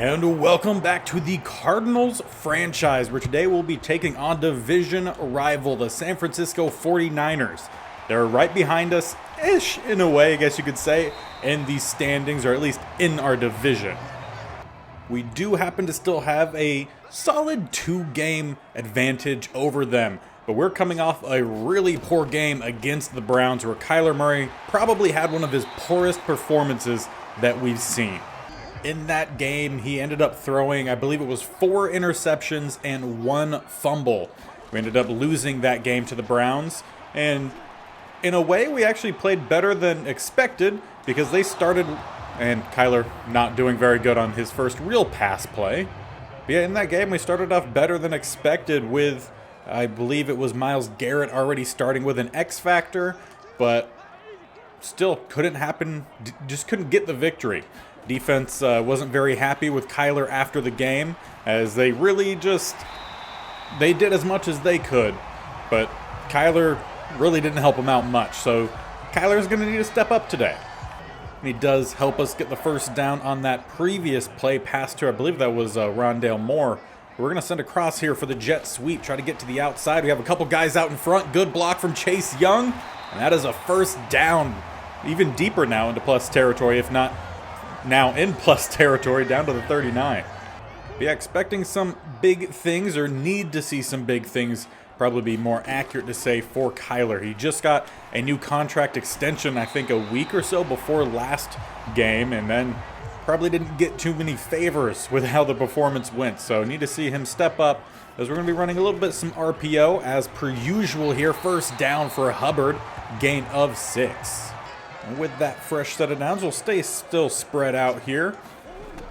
And welcome back to the Cardinals franchise, where today we'll be taking on division rival, the San Francisco 49ers. They're right behind us-ish, in a way, I guess you could say, in the standings, or at least in our division. We do happen to still have a solid 2-game advantage over them, but we're coming off a really poor game against the Browns, where Kyler Murray probably had one of his poorest performances that we've seen. In that game, he ended up throwing, I believe it was 4 interceptions and 1 fumble. We ended up losing that game to the Browns, and in a way, we actually played better than expected because they started, and Kyler not doing very good on his first real pass play. But yeah, in that game, we started off better than expected with, I believe it was Myles Garrett already starting with an X factor, but still couldn't happen, just couldn't get the victory. Defense wasn't very happy with Kyler after the game, as they really they did as much as they could, but Kyler really didn't help him out much, so Kyler's going to need to step up today. And he does help us get the first down on that previous play pass to, I believe that was Rondale Moore. We're going to send a cross here for the jet sweep, try to get to the outside. We have a couple guys out in front, good block from Chase Young, and that is a first down, even deeper now into plus territory, if not now in plus territory, down to the 39. But yeah, expecting some big things, or need to see some big things, probably be more accurate to say, for Kyler. He just got a new contract extension, I think a week or so before last game, and then probably didn't get too many favors with how the performance went. So need to see him step up, as we're going to be running a little bit some RPO as per usual here. First down for Hubbard, gain of 6. And with that fresh set of downs, we'll stay still spread out here.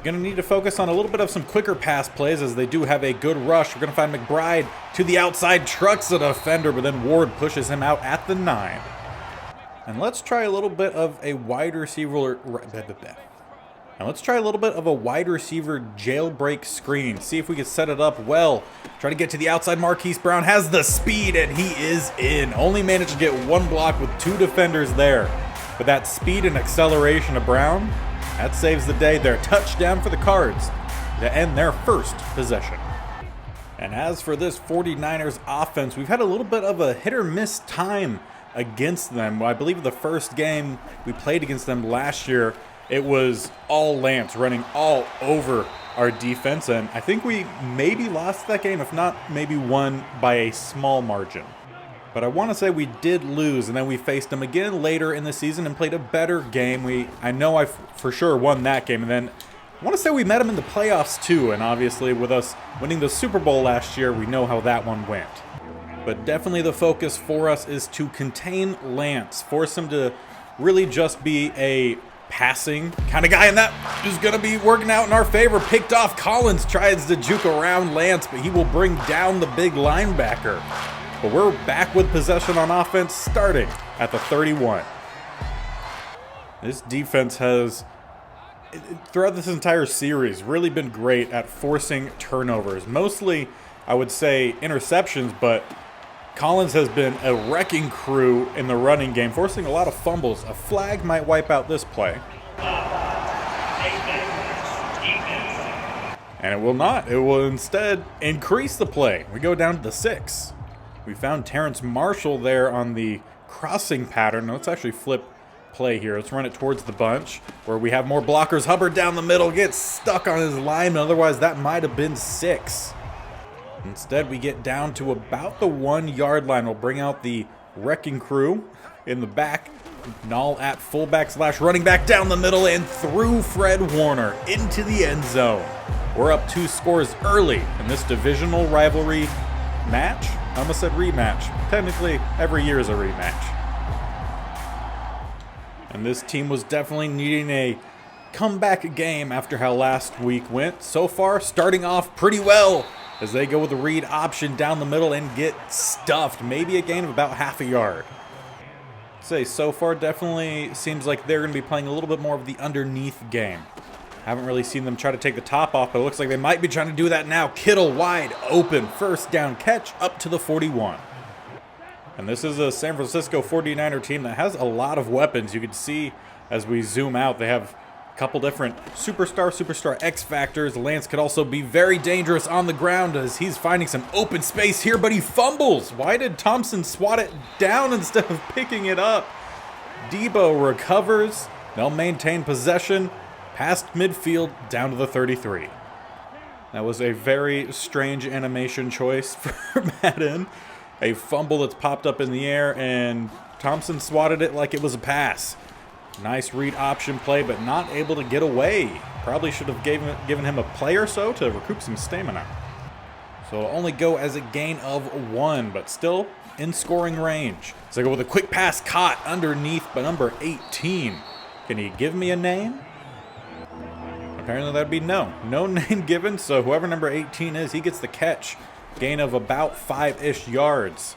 Going to need to focus on a little bit of some quicker pass plays, as they do have a good rush. We're going to find McBride to the outside, trucks a defender, but then Ward pushes him out at the 9. And let's try a little bit of a wide receiver. Now let's try a little bit of a wide receiver jailbreak screen. See if we can set it up well. Try to get to the outside. Marquise Brown has the speed, and he is in. Only managed to get 1 block with 2 defenders there. But that speed and acceleration of Brown, that saves the day there. Touchdown for the Cards to end their first possession. And as for this 49ers offense, we've had a little bit of a hit or miss time against them. I believe the first game we played against them last year, it was all Lance running all over our defense, and I think we maybe lost that game, if not maybe won by a small margin. But I want to say we did lose, and then we faced them again later in the season and played a better game. I know I for sure won that game, and then I want to say we met them in the playoffs too, and obviously with us winning the Super Bowl last year, we know how that one went. But definitely the focus for us is to contain Lance, force him to really just be a passing kind of guy, and that is going to be working out in our favor. Picked off. Collins tries to juke around Lance, but he will bring down the big linebacker. But we're back with possession on offense, starting at the 31. This defense has, throughout this entire series, really been great at forcing turnovers. Mostly, I would say, interceptions, but Collins has been a wrecking crew in the running game, forcing a lot of fumbles. A flag might wipe out this play. And it will not. It will instead increase the play. We go down to the 6. We found Terrence Marshall there on the crossing pattern. Let's actually flip play here. Let's run it towards the bunch where we have more blockers. Hubbard down the middle gets stuck on his line. Otherwise, that might have been 6. Instead, we get down to about the 1-yard line. We'll bring out the wrecking crew in the back. Null at fullback / running back down the middle and through Fred Warner into the end zone. We're up 2 scores early in this divisional rivalry match. I almost said rematch. Technically, every year is a rematch. And this team was definitely needing a comeback game after how last week went. So far, starting off pretty well as they go with the read option down the middle and get stuffed. Maybe a gain of about half a yard. I'd say so far definitely seems like they're going to be playing a little bit more of the underneath game. Haven't really seen them try to take the top off, but it looks like they might be trying to do that now. Kittle wide open, first down catch up to the 41. And this is a San Francisco 49er team that has a lot of weapons. You can see as we zoom out, they have a couple different superstar X factors. Lance could also be very dangerous on the ground as he's finding some open space here, but he fumbles. Why did Thompson swat it down instead of picking it up? Debo recovers. They'll maintain possession. Past midfield, down to the 33. That was a very strange animation choice for Madden. A fumble that's popped up in the air, and Thompson swatted it like it was a pass. Nice read option play, but not able to get away. Probably should have given him a play or so to recoup some stamina. So it'll only go as a gain of 1, but still in scoring range. So I go with a quick pass caught underneath by number 18. Can he give me a name? Apparently that'd be no. No name given, so whoever number 18 is, he gets the catch. Gain of about 5-ish yards.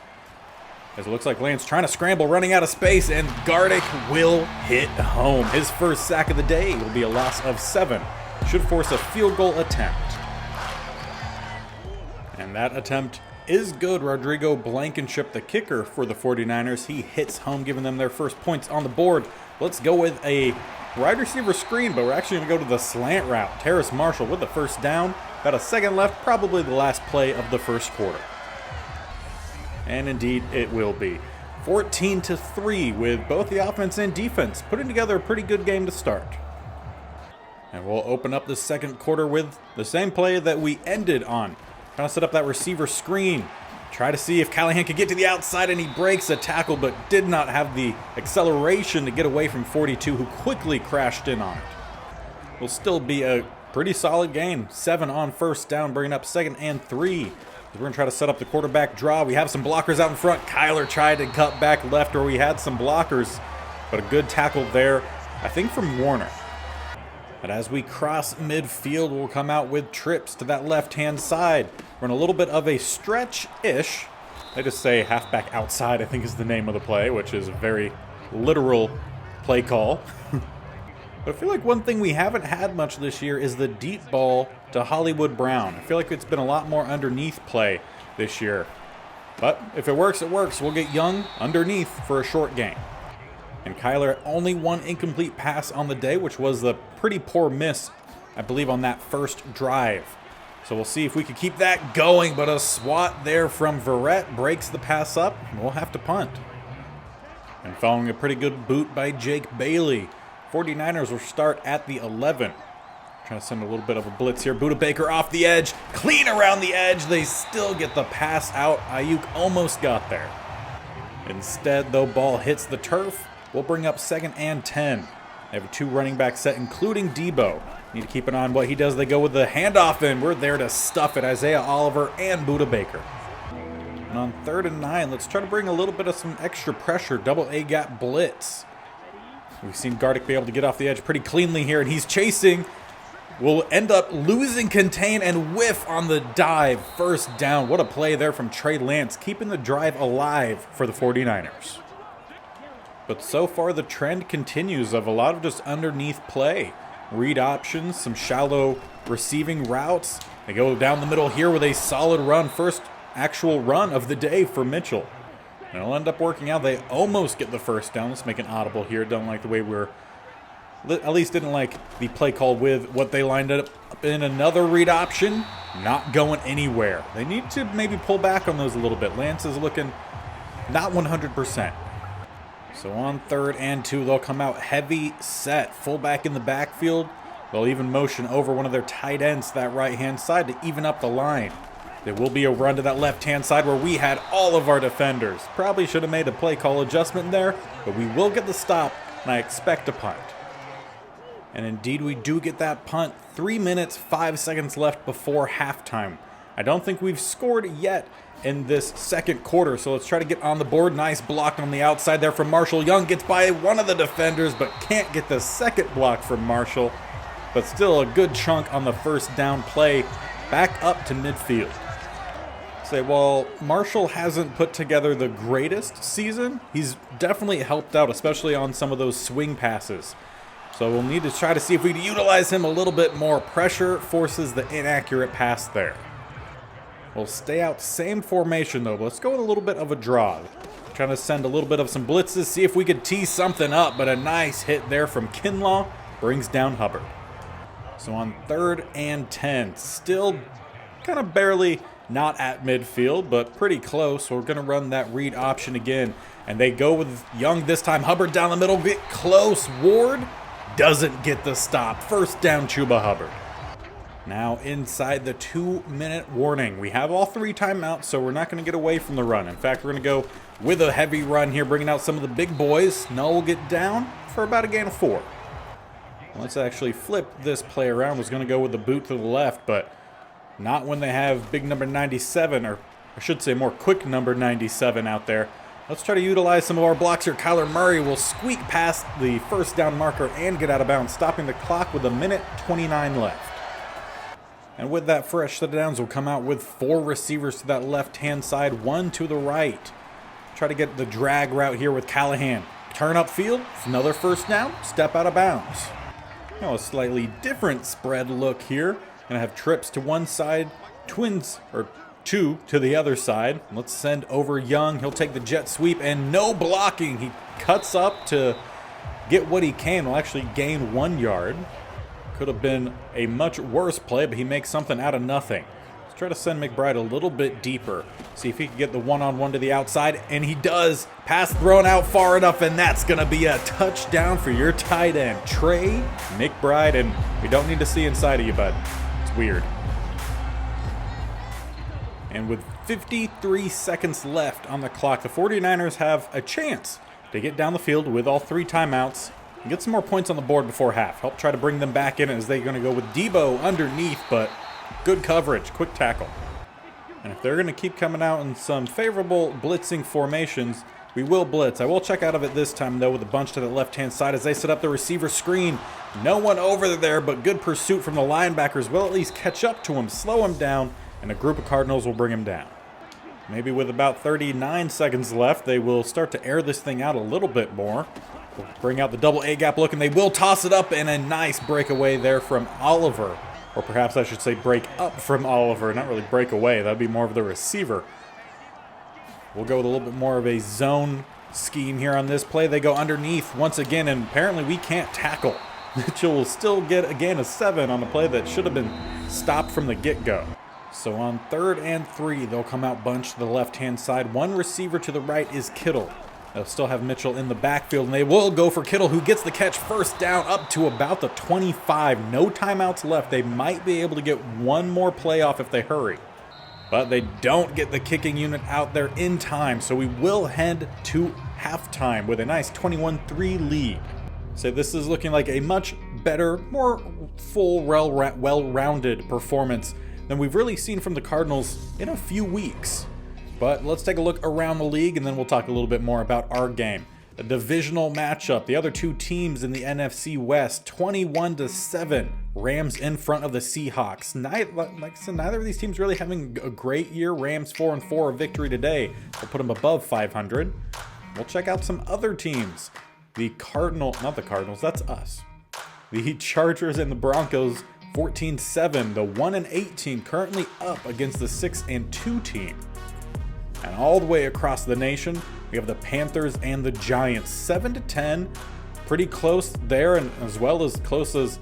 As it looks like Lance trying to scramble, running out of space, and Gardick will hit home. His first sack of the day will be a loss of 7. Should force a field goal attempt. And that attempt is good. Rodrigo Blankenship, the kicker for the 49ers. He hits home, giving them their first points on the board. Let's go with a wide receiver screen, but we're actually going to go to the slant route. Terrace Marshall with the first down. About a second left, probably the last play of the first quarter. And indeed, it will be. 14-3 with both the offense and defense putting together a pretty good game to start. And we'll open up the second quarter with the same play that we ended on. Trying to set up that receiver screen. Try to see if Callahan could get to the outside, and he breaks a tackle, but did not have the acceleration to get away from 42, who quickly crashed in on it. Will still be a pretty solid game. 7 on first down, bringing up 2nd and 3. We're going to try to set up the quarterback draw. We have some blockers out in front. Kyler tried to cut back left where we had some blockers, but a good tackle there, I think from Warner. But as we cross midfield, we'll come out with trips to that left-hand side. Run a little bit of a stretch-ish. They just say halfback outside, I think is the name of the play, which is a very literal play call. But I feel like one thing we haven't had much this year is the deep ball to Hollywood Brown. I feel like it's been a lot more underneath play this year. But if it works, it works. We'll get Young underneath for a short gain. And Kyler only one incomplete pass on the day, which was the pretty poor miss, I believe, on that first drive. So we'll see if we can keep that going, but a swat there from Verrett breaks the pass up, and we'll have to punt. And following a pretty good boot by Jake Bailey, 49ers will start at the 11. Trying to send a little bit of a blitz here. Buda Baker off the edge, clean around the edge. They still get the pass out. Ayuk almost got there. Instead, though, ball hits the turf. We'll bring up 2nd and 10. They have a 2 running back set, including Debo. Need to keep an eye on what he does. They go with the handoff, and we're there to stuff it. Isaiah Oliver and Buda Baker. And on 3rd and 9, let's try to bring a little bit of some extra pressure. Double A gap blitz. We've seen Gardick be able to get off the edge pretty cleanly here, and he's chasing. We'll end up losing contain and whiff on the dive. First down. What a play there from Trey Lance, keeping the drive alive for the 49ers. But so far the trend continues of a lot of just underneath play. Read options, some shallow receiving routes. They go down the middle here with a solid run. First actual run of the day for Mitchell. And it'll end up working out. They almost get the first down. Let's make an audible here. Don't like the way at least didn't like the play call with what they lined up in. Another read option, not going anywhere. They need to maybe pull back on those a little bit. Lance is looking not 100%. So on 3rd and 2, they'll come out heavy set. Fullback in the backfield. They'll even motion over one of their tight ends to that right-hand side to even up the line. There will be a run to that left-hand side where we had all of our defenders. Probably should have made a play call adjustment there, but we will get the stop, and I expect a punt. And indeed, we do get that punt. 3 minutes, 5 seconds left before halftime. I don't think we've scored yet in this second quarter. So let's try to get on the board. Nice block on the outside there from Marshall. Young gets by one of the defenders, but can't get the second block from Marshall. But still a good chunk on the first down play, back up to midfield. Say, well, Marshall hasn't put together the greatest season. He's definitely helped out, especially on some of those swing passes. So we'll need to try to see if we can utilize him a little bit more. Pressure forces the inaccurate pass there. We'll stay out same formation though, but let's go with a little bit of a draw. Trying to send a little bit of some blitzes, see if we could tee something up, but a nice hit there from Kinlaw brings down Hubbard. So on 3rd and 10, still kind of barely not at midfield, but pretty close. So we're going to run that read option again, and they go with Young this time. Hubbard down the middle, get close. Ward doesn't get the stop. First down, Chuba Hubbard. Now inside the 2-minute warning. We have all 3 timeouts, so we're not going to get away from the run. In fact, we're going to go with a heavy run here, bringing out some of the big boys. Null will get down for about a gain of 4. Let's actually flip this play around. Was going to go with the boot to the left, but not when they have big number 97, or I should say more quick number 97 out there. Let's try to utilize some of our blocks here. Kyler Murray will squeak past the first down marker and get out of bounds, stopping the clock with 1:29 left. And with that, fresh set of downs will come out with 4 receivers to that left-hand side, 1 to the right. Try to get the drag route here with Callahan. Turn upfield, another first down, step out of bounds. Now a slightly different spread look here. Gonna have trips to one side, twins, or 2 to the other side. Let's send over Young. He'll take the jet sweep and no blocking. He cuts up to get what he can. Will actually gain 1 yard. Could have been a much worse play, but he makes something out of nothing. Let's try to send McBride a little bit deeper. See if he can get the one-on-one to the outside, and he does. Pass thrown out far enough, and that's going to be a touchdown for your tight end, Trey McBride, and we don't need to see inside of you, bud. It's weird. And with 53 seconds left on the clock, the 49ers have a chance to get down the field with all 3 timeouts and get some more points on the board before half. Help try to bring them back in as they're going to go with Debo underneath, but good coverage, quick tackle. And if they're going to keep coming out in some favorable blitzing formations, we will blitz. I will check out of it this time, though, with a bunch to the left-hand side as they set up the receiver screen. No one over there, but good pursuit from the linebackers. Will at least catch up to him, slow him down, and a group of Cardinals will bring him down. Maybe with about 39 seconds left, they will start to air this thing out a little bit more. We'll bring out the double A-gap look, and they will toss it up, and a nice breakaway there from Oliver. Or perhaps I should say break up from Oliver, not really break away. That would be more of the receiver. We'll go with a little bit more of a zone scheme here on this play. They go underneath once again, and apparently we can't tackle. Mitchell will still get a gain of 7 on a play that should have been stopped from the get-go. So on 3rd and 3, they'll come out bunch to the left-hand side. 1 receiver to the right is Kittle. They'll still have Mitchell in the backfield, and they will go for Kittle, who gets the catch first down up to about the 25. No timeouts left. They might be able to get 1 more play off if they hurry. But they don't get the kicking unit out there in time, so we will head to halftime with a nice 21-3 lead. So this is looking like a much better, more full, well-rounded performance than we've really seen from the Cardinals in a few weeks. But let's take a look around the league, and then we'll talk a little bit more about our game. A divisional matchup. The other 2 teams in the NFC West, 21-7. Rams in front of the Seahawks. Like I said, neither of these teams really having a great year. Rams 4-4, a victory today will put them above 500. We'll check out some other teams. The not the Cardinals, that's us. The Chargers and the Broncos, 14-7. The 1-8 team currently up against the 6-2 team. And all the way across the nation, we have the Panthers and the Giants, 7-10. Pretty close there, and as well as close as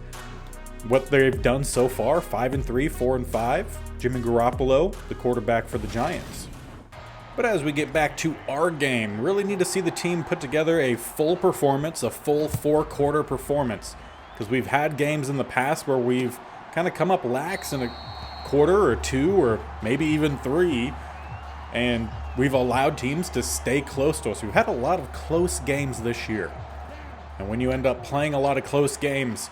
what they've done so far, 5-3, 4-5. Jimmy Garoppolo, the quarterback for the Giants. But as we get back to our game, really need to see the team put together a full performance, a full 4-quarter performance. Because we've had games in the past where we've kind of come up lax in a quarter or 2 or maybe even 3. And we've allowed teams to stay close to us. We've had a lot of close games this year. And when you end up playing a lot of close games,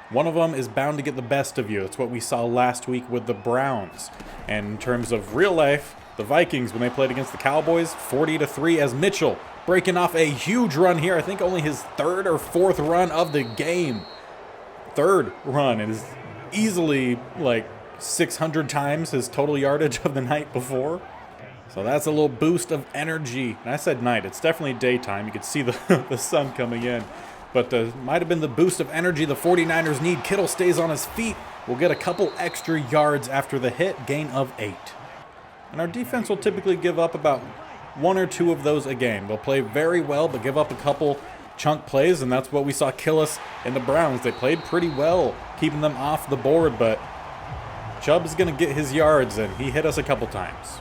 one of them is bound to get the best of you. That's what we saw last week with the Browns. And in terms of real life, the Vikings when they played against the Cowboys, 40-3 as Mitchell breaking off a huge run here. I think only his third or fourth run of the game. Third run. It is easily like 600 times his total yardage of the night before. So that's a little boost of energy. And I said night. It's definitely daytime. You can see the sun coming in. But might have been the boost of energy the 49ers need. Kittle stays on his feet. We'll get a couple extra yards after the hit. Gain of 8. And our defense will typically give up about 1 or 2 of those a game. They'll play very well, but give up a couple chunk plays, and that's what we saw kill us in the Browns. They played pretty well, keeping them off the board, but Chubb's going to get his yards, and he hit us a couple times.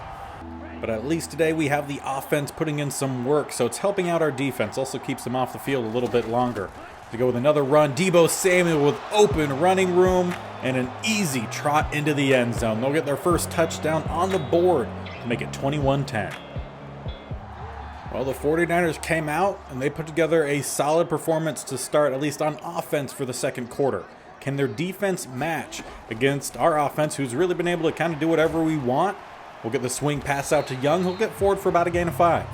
But at least today we have the offense putting in some work, so it's helping out our defense. Also keeps them off the field a little bit longer. To go with another run, Deebo Samuel with open running room and an easy trot into the end zone. They'll get their first touchdown on the board to make it 21-10. Well, the 49ers came out and they put together a solid performance to start, at least on offense, for the second quarter. Can their defense match against our offense, who's really been able to kind of do whatever we want? We'll get the swing pass out to Young. He'll get forward for about a gain of 5.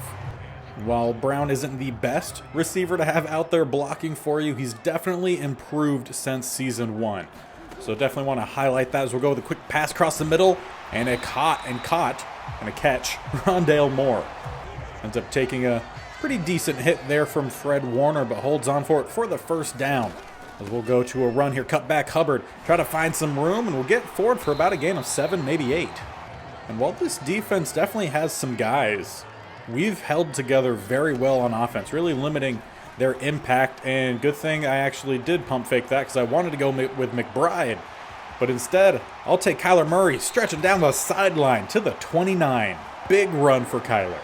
While Brown isn't the best receiver to have out there blocking for you, he's definitely improved since season 1. So definitely want to highlight that as we'll go with a quick pass across the middle and a catch. Rondale Moore ends up taking a pretty decent hit there from Fred Warner, but holds on for it for the first down. As we'll go to a run here, cut back Hubbard, try to find some room, and we'll get forward for about a gain of 7, maybe 8. And while this defense definitely has some guys, we've held together very well on offense, really limiting their impact. And good thing I actually did pump fake that because I wanted to go with McBride. But instead, I'll take Kyler Murray stretching down the sideline to the 29. Big run for Kyler.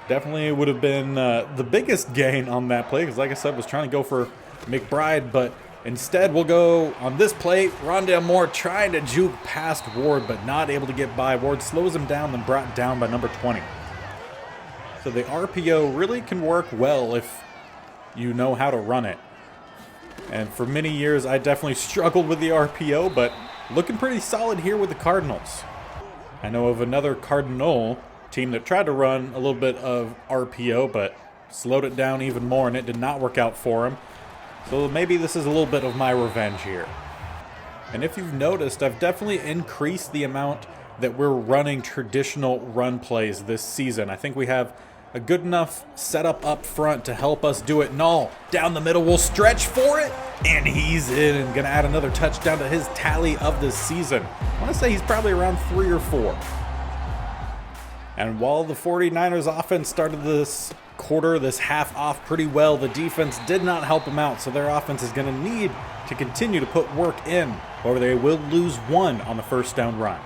Definitely would have been the biggest gain on that play because, like I said, was trying to go for McBride, but instead we'll go on this play. Rondale Moore trying to juke past Ward, but not able to get by. Ward slows him down, then brought down by number 20. So the RPO really can work well if you know how to run it. And for many years, I definitely struggled with the RPO, but looking pretty solid here with the Cardinals. I know of another Cardinal team that tried to run a little bit of RPO, but slowed it down even more, and it did not work out for him. So maybe this is a little bit of my revenge here. And if you've noticed, I've definitely increased the amount that we're running traditional run plays this season. I think we have a good enough setup up front to help us do it. Null down the middle, we'll stretch for it, and he's in and gonna add another touchdown to his tally of the season. I want to say he's probably around 3 or 4. And while the 49ers offense started this half off pretty well, the defense did not help them out, so their offense is going to need to continue to put work in, or they will lose 1 on the first down run.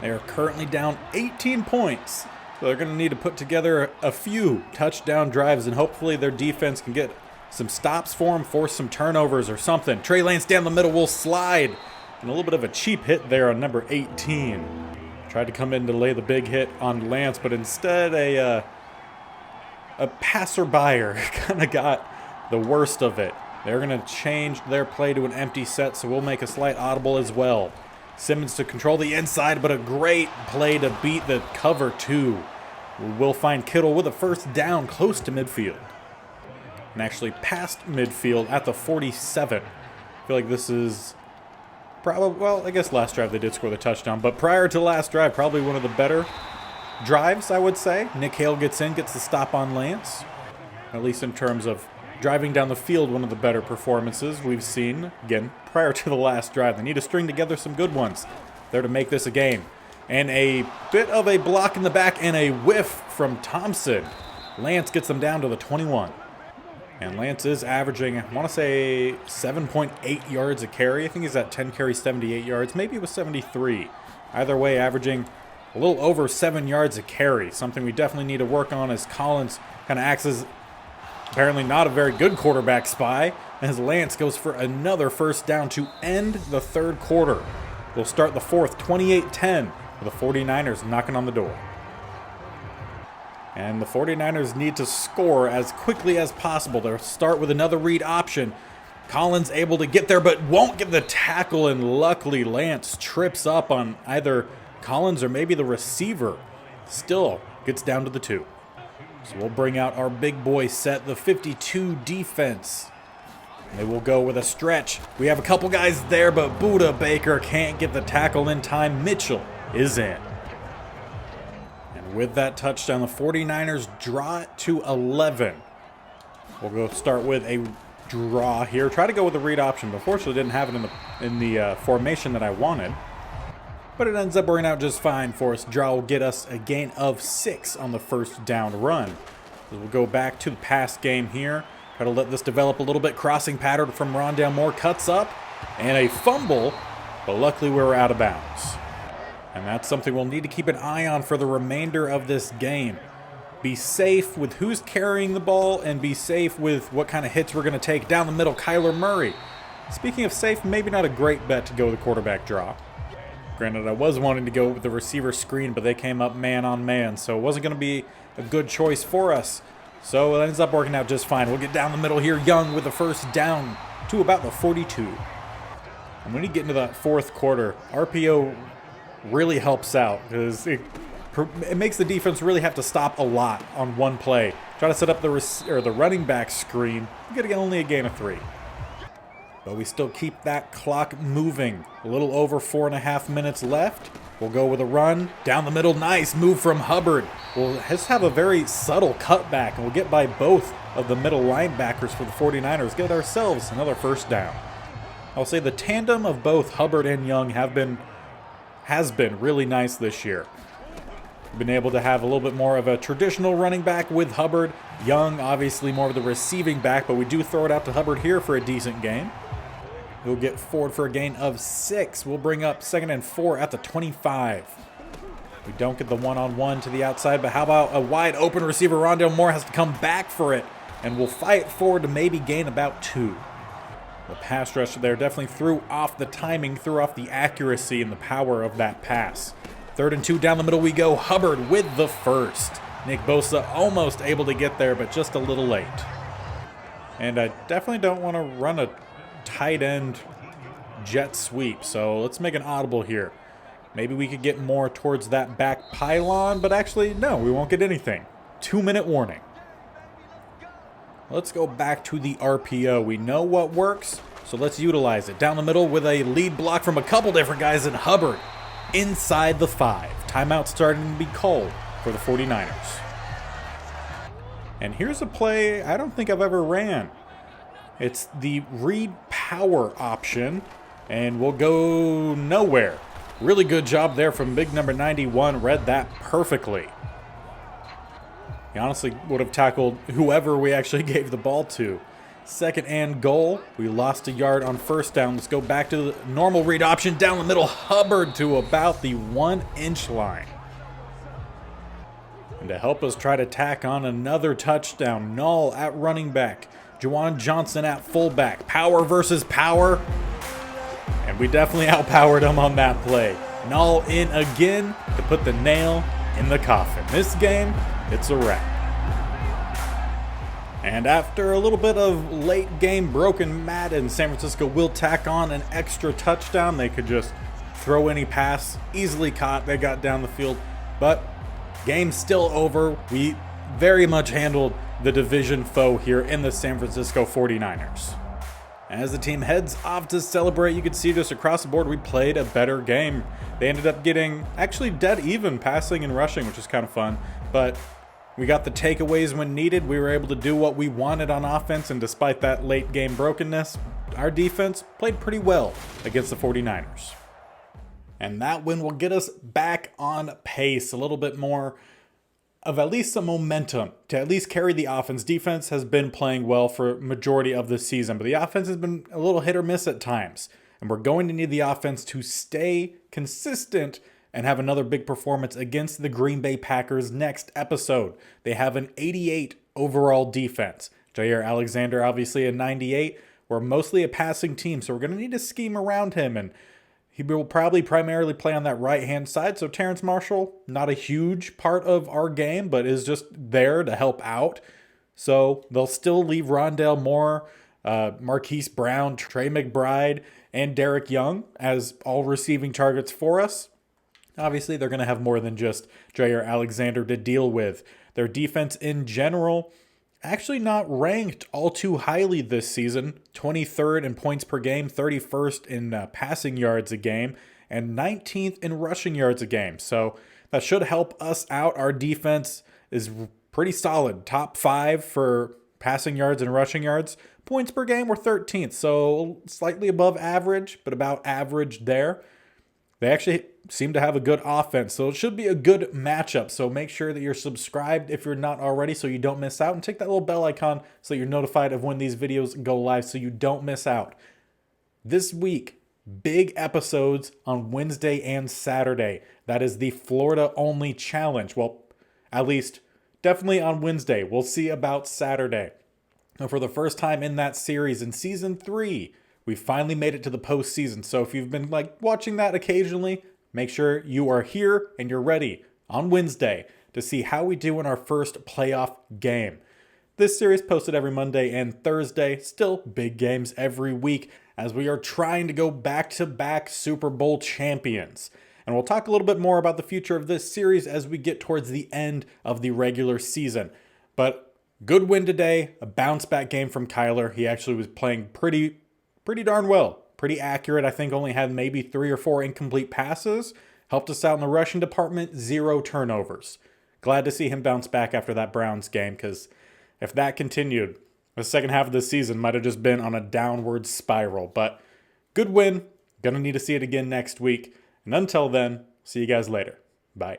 They are currently down 18 points, so they're going to need to put together a few touchdown drives, and hopefully their defense can get some stops for them, force some turnovers or something. Trey Lance down the middle will slide, and a little bit of a cheap hit there on number 18. Tried to come in to lay the big hit on Lance, but instead a passerby kind of got the worst of it. They're going to change their play to an empty set, so we'll make a slight audible as well. Simmons to control the inside, but a great play to beat the cover 2. We'll find Kittle with a first down close to midfield. And actually past midfield at the 47. I feel like this is probably, well, I guess last drive they did score the touchdown, but prior to last drive, probably one of the better drives, I would say. Nick Hale gets in, gets the stop on Lance. At least in terms of driving down the field, one of the better performances we've seen, again, prior to the last drive. They need to string together some good ones there to make this a game. And a bit of a block in the back and a whiff from Thompson. Lance gets them down to the 21. And Lance is averaging, I want to say, 7.8 yards a carry. I think he's at 10 carries, 78 yards. Maybe it was 73. Either way, averaging a little over 7 yards a carry. Something we definitely need to work on as Collins kind of acts as apparently not a very good quarterback spy, as Lance goes for another first down to end the third quarter. We'll start the fourth, 28-10, with the 49ers knocking on the door. And the 49ers need to score as quickly as possible. They'll start with another read option. Collins able to get there, but won't get the tackle, and luckily Lance trips up on either Collins or maybe the receiver Still gets down to the 2. So we'll bring out our big boy set, the 52 defense. And they will go with a stretch. We have a couple guys there, but Buda Baker can't get the tackle in time. Mitchell is in. And with that touchdown, the 49ers draw it to 11. We'll go start with a draw here. Try to go with a read option, but fortunately didn't have it in the formation that I wanted. But it ends up working out just fine for us. Draw will get us a gain of 6 on the first down run. So we'll go back to the pass game here. Try to let this develop a little bit. Crossing pattern from Rondale Moore. Cuts up. And a fumble. But luckily we were out of bounds. And that's something we'll need to keep an eye on for the remainder of this game. Be safe with who's carrying the ball. And be safe with what kind of hits we're going to take. Down the middle, Kyler Murray. Speaking of safe, maybe not a great bet to go with the quarterback draw. Granted, I was wanting to go with the receiver screen, but they came up man on man, so it wasn't going to be a good choice for us. So it ends up working out just fine. We'll get down the middle here, Young with the first down to about the 42. And when you get into that fourth quarter, RPO really helps out because it makes the defense really have to stop a lot on one play. Try to set up the running back screen. You get only a gain of 3. But we still keep that clock moving. A little over 4.5 minutes left. We'll go with a run. Down the middle, nice move from Hubbard. We'll just have a very subtle cutback, and we'll get by both of the middle linebackers for the 49ers. Get ourselves another first down. I'll say the tandem of both Hubbard and Young has been really nice this year. We've been able to have a little bit more of a traditional running back with Hubbard. Young, obviously more of the receiving back, but we do throw it out to Hubbard here for a decent game. We'll get forward for a gain of 6. We'll bring up 2nd and 4 at the 25. We don't get the one-on-one to the outside, but how about a wide open receiver? Rondale Moore has to come back for it, and we'll fight forward to maybe gain about 2. The pass rush there definitely threw off the timing, threw off the accuracy and the power of that pass. 3rd and 2 down the middle we go. Hubbard with the first. Nick Bosa almost able to get there, but just a little late. And I definitely don't want to run a tight end jet sweep, so let's make an audible here. Maybe we could get more towards that back pylon, but actually, no, we won't get anything. 2-minute warning. Let's go back to the RPO. We know what works, so let's utilize it. Down the middle with a lead block from a couple different guys, and Hubbard inside the 5. Timeout starting to be called for the 49ers. And here's a play I don't think I've ever ran. It's the read power option, and we'll go nowhere. Really good job there from big number 91. Read that perfectly. He honestly would have tackled whoever we actually gave the ball to. 2nd and goal. We lost a yard on first down. Let's go back to the normal read option. Down the middle, Hubbard to about the 1-inch line. And to help us try to tack on another touchdown, Null at running back. Juwan Johnson at fullback. Power versus power. And we definitely outpowered him on that play. Null in again to put the nail in the coffin. This game, it's a wrap. And after a little bit of late game broken Madden, San Francisco will tack on an extra touchdown. They could just throw any pass, easily caught. They got down the field, but game's still over. We very much handled the division foe here in the San Francisco 49ers. As the team heads off to celebrate, you can see just across the board we played a better game. They ended up getting actually dead even passing and rushing, which is kind of fun, but we got the takeaways when needed. We were able to do what we wanted on offense, and despite that late game brokenness, our defense played pretty well against the 49ers. And that win will get us back on pace, a little bit more of at least some momentum to at least carry the offense. Defense has been playing well for majority of the season, but the offense has been a little hit or miss at times. And we're going to need the offense to stay consistent and have another big performance against the Green Bay Packers next episode. They have an 88 overall defense. Jair Alexander, obviously a 98. We're mostly a passing team, so we're going to need to scheme around him, and he will probably primarily play on that right-hand side. So Terrence Marshall, not a huge part of our game, but is just there to help out. So they'll still leave Rondale Moore, Marquise Brown, Trey McBride, and Derek Young as all receiving targets for us. Obviously, they're going to have more than just Jair Alexander to deal with. Their defense in general, actually not ranked all too highly this season. 23rd in points per game, 31st in passing yards a game, and 19th in rushing yards a game. So that should help us out. Our defense is pretty solid. Top 5 for passing yards and rushing yards. Points per game were 13th, so slightly above average, but about average there. They actually seem to have a good offense, so it should be a good matchup. So make sure that you're subscribed if you're not already so you don't miss out. And take that little bell icon so you're notified of when these videos go live so you don't miss out. This week, big episodes on Wednesday and Saturday. That is the Florida-only challenge. Well, at least definitely on Wednesday. We'll see about Saturday. And for the first time in that series in Season 3, we finally made it to the postseason. So if you've been watching that occasionally, make sure you are here and you're ready on Wednesday to see how we do in our first playoff game. This series posted every Monday and Thursday. Still big games every week as we are trying to go back-to-back Super Bowl champions. And we'll talk a little bit more about the future of this series as we get towards the end of the regular season. But good win today, a bounce-back game from Kyler. He actually was playing pretty darn well. Pretty accurate. I think only had maybe 3 or 4 incomplete passes. Helped us out in the rushing department. 0 turnovers. Glad to see him bounce back after that Browns game, because if that continued, the second half of the season might have just been on a downward spiral. But good win. Gonna need to see it again next week. And until then, see you guys later. Bye.